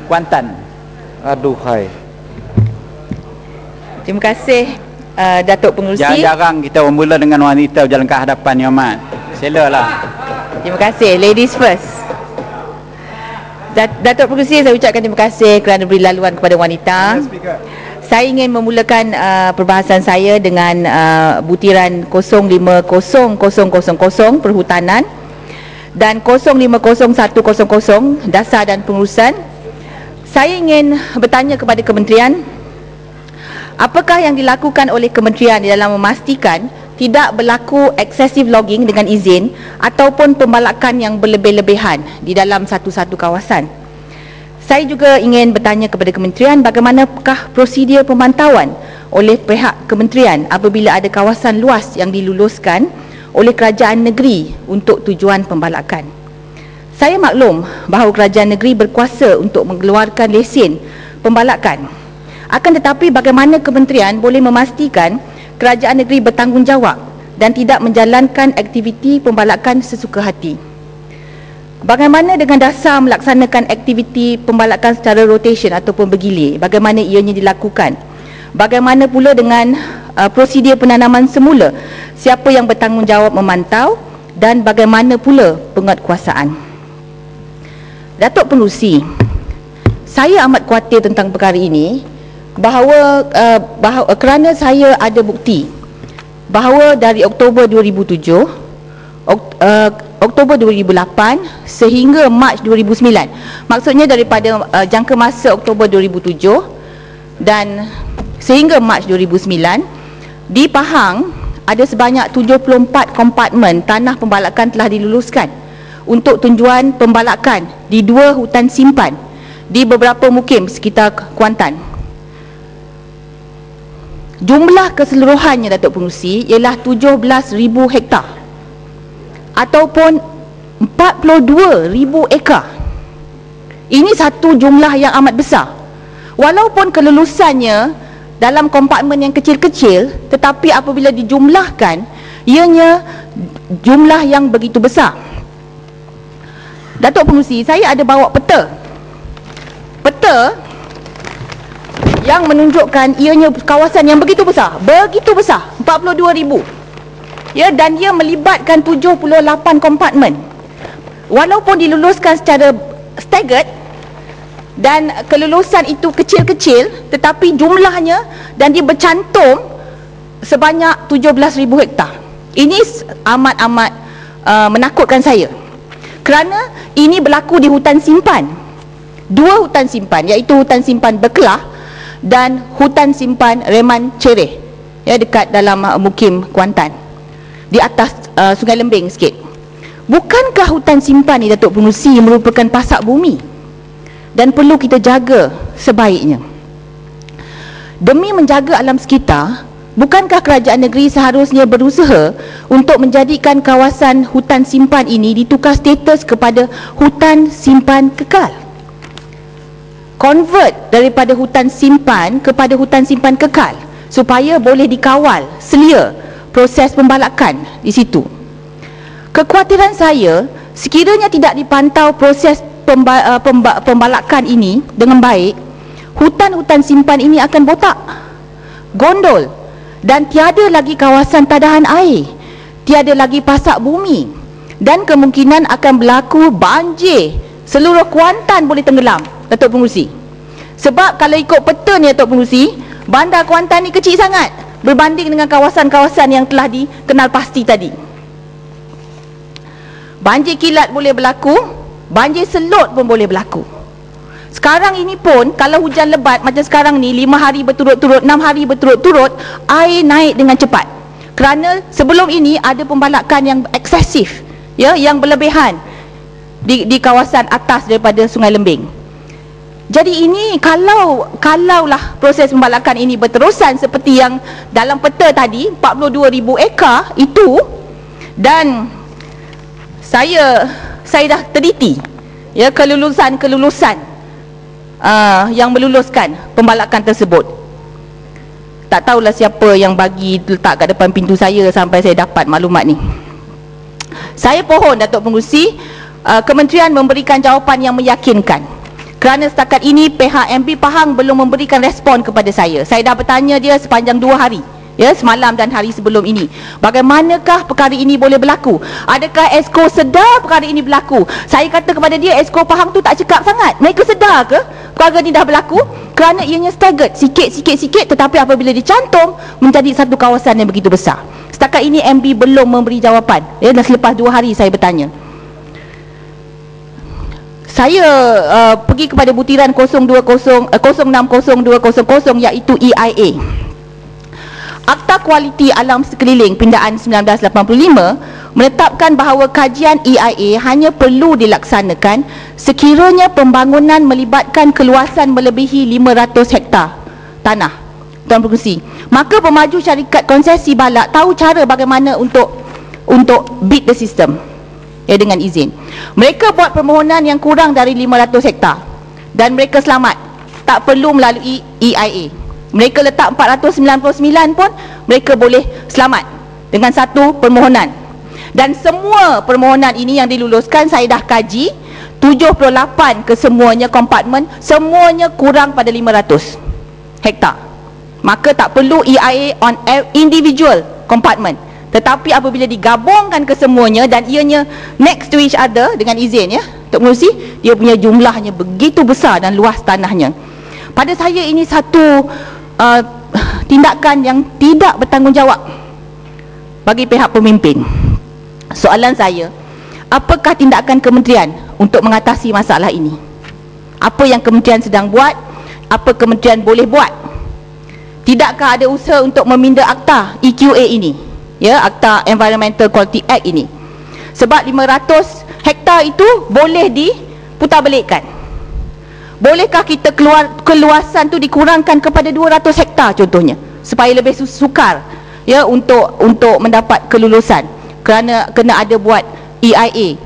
Kuantan. Aduhai. Terima kasih Datuk Pengerusi. Jarang-jarang kita bermula dengan wanita berjalan ke hadapan, Yang Amat. Silalah. Terima kasih. Ladies first. Datuk Pengerusi, saya ucapkan terima kasih kerana beri laluan kepada wanita. Saya ingin memulakan perbahasan saya dengan butiran 050000 perhutanan dan 050100 dasar dan pengurusan. Saya ingin bertanya kepada kementerian, apakah yang dilakukan oleh kementerian di dalam memastikan tidak berlaku excessive logging dengan izin ataupun pembalakan yang berlebih-lebihan di dalam satu-satu kawasan. Saya juga ingin bertanya kepada kementerian, bagaimanakah prosedur pemantauan oleh pihak kementerian apabila ada kawasan luas yang diluluskan oleh kerajaan negeri untuk tujuan pembalakan. Saya maklum bahawa kerajaan negeri berkuasa untuk mengeluarkan lesen pembalakan. Akan tetapi bagaimana kementerian boleh memastikan kerajaan negeri bertanggungjawab dan tidak menjalankan aktiviti pembalakan sesuka hati? Bagaimana dengan dasar melaksanakan aktiviti pembalakan secara rotation ataupun bergilir? Bagaimana ianya dilakukan? Bagaimana pula dengan prosedur penanaman semula? Siapa yang bertanggungjawab memantau dan bagaimana pula penguatkuasaan? Datuk Pengerusi, saya amat khawatir tentang perkara ini bahawa kerana saya ada bukti bahawa dari Oktober 2007, Oktober 2008 sehingga Mac 2009, maksudnya daripada jangka masa Oktober 2007 dan sehingga Mac 2009, di Pahang ada sebanyak 74 kompartmen tanah pembalakan telah diluluskan untuk tujuan pembalakan di 2 hutan simpan di beberapa mukim sekitar Kuantan. Jumlah keseluruhannya, Datuk Pengerusi, ialah 17,000 hektar ataupun 42,000 ekar. Ini satu jumlah yang amat besar. Walaupun kelulusannya dalam kompartmen yang kecil-kecil, tetapi apabila dijumlahkan, ianya jumlah yang begitu besar. Datuk Pengerusi, saya ada bawa peta yang menunjukkan ianya kawasan yang begitu besar, 42,000. Ya, dan dia melibatkan 78 kompartmen. Walaupun diluluskan secara staggered dan kelulusan itu kecil-kecil, tetapi jumlahnya dan dia bercantum sebanyak 17,000 hektar. Ini amat-amat menakutkan saya. Kerana ini berlaku di hutan simpan. 2 hutan simpan, iaitu hutan simpan Berkelah dan hutan simpan Reman Cereh, ya, dekat dalam mukim Kuantan, di atas Sungai Lembing sikit. Bukankah hutan simpan ni, Datuk Pengerusi, merupakan pasak bumi dan perlu kita jaga sebaiknya? Demi menjaga alam sekitar, bukankah kerajaan negeri seharusnya berusaha untuk menjadikan kawasan hutan simpan ini ditukar status kepada hutan simpan kekal? Convert daripada hutan simpan kepada hutan simpan kekal supaya boleh dikawal selia proses pembalakan di situ. Kekhawatiran saya, sekiranya tidak dipantau proses pembalakan ini dengan baik, hutan-hutan simpan ini akan botak, gondol, dan tiada lagi kawasan tadahan air, tiada lagi pasak bumi, dan kemungkinan akan berlaku banjir. Seluruh Kuantan boleh tenggelam, Datuk Pengerusi. Sebab kalau ikut peta ni, Datuk Pengerusi, bandar Kuantan ni kecil sangat berbanding dengan kawasan-kawasan yang telah dikenal pasti tadi. Banjir kilat boleh berlaku, banjir selut pun boleh berlaku. Sekarang ini pun kalau hujan lebat macam sekarang ni, 5 hari berturut-turut, 6 hari berturut-turut, air naik dengan cepat. Kerana sebelum ini ada pembalakan yang eksesif, ya, yang berlebihan di kawasan atas daripada Sungai Lembing. Jadi ini kalaulah proses pembalakan ini berterusan seperti yang dalam peta tadi, 42,000 ekar itu, dan saya dah teliti, ya, kelulusan yang meluluskan pembalakan tersebut. Tak tahulah siapa yang bagi letak kat depan pintu saya sampai saya dapat maklumat ni. Saya pohon, Datuk Pengerusi, kementerian memberikan jawapan yang meyakinkan Kerana setakat ini pihak MB Pahang belum memberikan respon kepada saya. Saya dah bertanya dia sepanjang 2 hari, ya, semalam dan hari sebelum ini. Bagaimanakah perkara ini boleh berlaku? Adakah Esko sedar perkara ini berlaku? Saya kata kepada dia, Esko Pahang tu tak cekap sangat. Mereka sedar ke perkara ini dah berlaku? Kerana ianya staggered, sikit, tetapi apabila dicantum menjadi satu kawasan yang begitu besar. Setakat ini MB belum memberi jawapan, ya, dan selepas 2 hari saya bertanya. Saya pergi kepada butiran 060200 iaitu EIA. Akta Kualiti Alam Sekeliling Pindaan 1985 menetapkan bahawa kajian EIA hanya perlu dilaksanakan sekiranya pembangunan melibatkan keluasan melebihi 500 hektar tanah Tuan Pengerusi. Maka pemaju syarikat konsesi balak tahu cara bagaimana untuk beat the system, ya, dengan izin. Mereka buat permohonan yang kurang dari 500 hektar dan mereka selamat, tak perlu melalui EIA. Mereka letak 499 pun mereka boleh selamat dengan satu permohonan. Dan semua permohonan ini yang diluluskan saya dah kaji, 78 kesemuanya kompartmen, semuanya kurang pada 500 hektar. Maka tak perlu EIA on individual kompartmen. Tetapi apabila digabungkan kesemuanya dan ianya next to each other dengan izin, ya, Tok Pengerusi, dia punya jumlahnya begitu besar dan luas tanahnya. Pada saya ini satu tindakan yang tidak bertanggungjawab bagi pihak pemimpin. Soalan saya, apakah tindakan kementerian untuk mengatasi masalah ini? Apa yang kementerian sedang buat? Apa kementerian boleh buat? Tidakkah ada usaha untuk meminda akta EQA ini, ya, Akta Environmental Quality Act ini? Sebab 500 hektar itu boleh diputarbelikkan. Bolehkah kita keluasan tu dikurangkan kepada 200 hektar contohnya, supaya lebih sukar, ya, untuk mendapat kelulusan, kerana kena ada buat EIA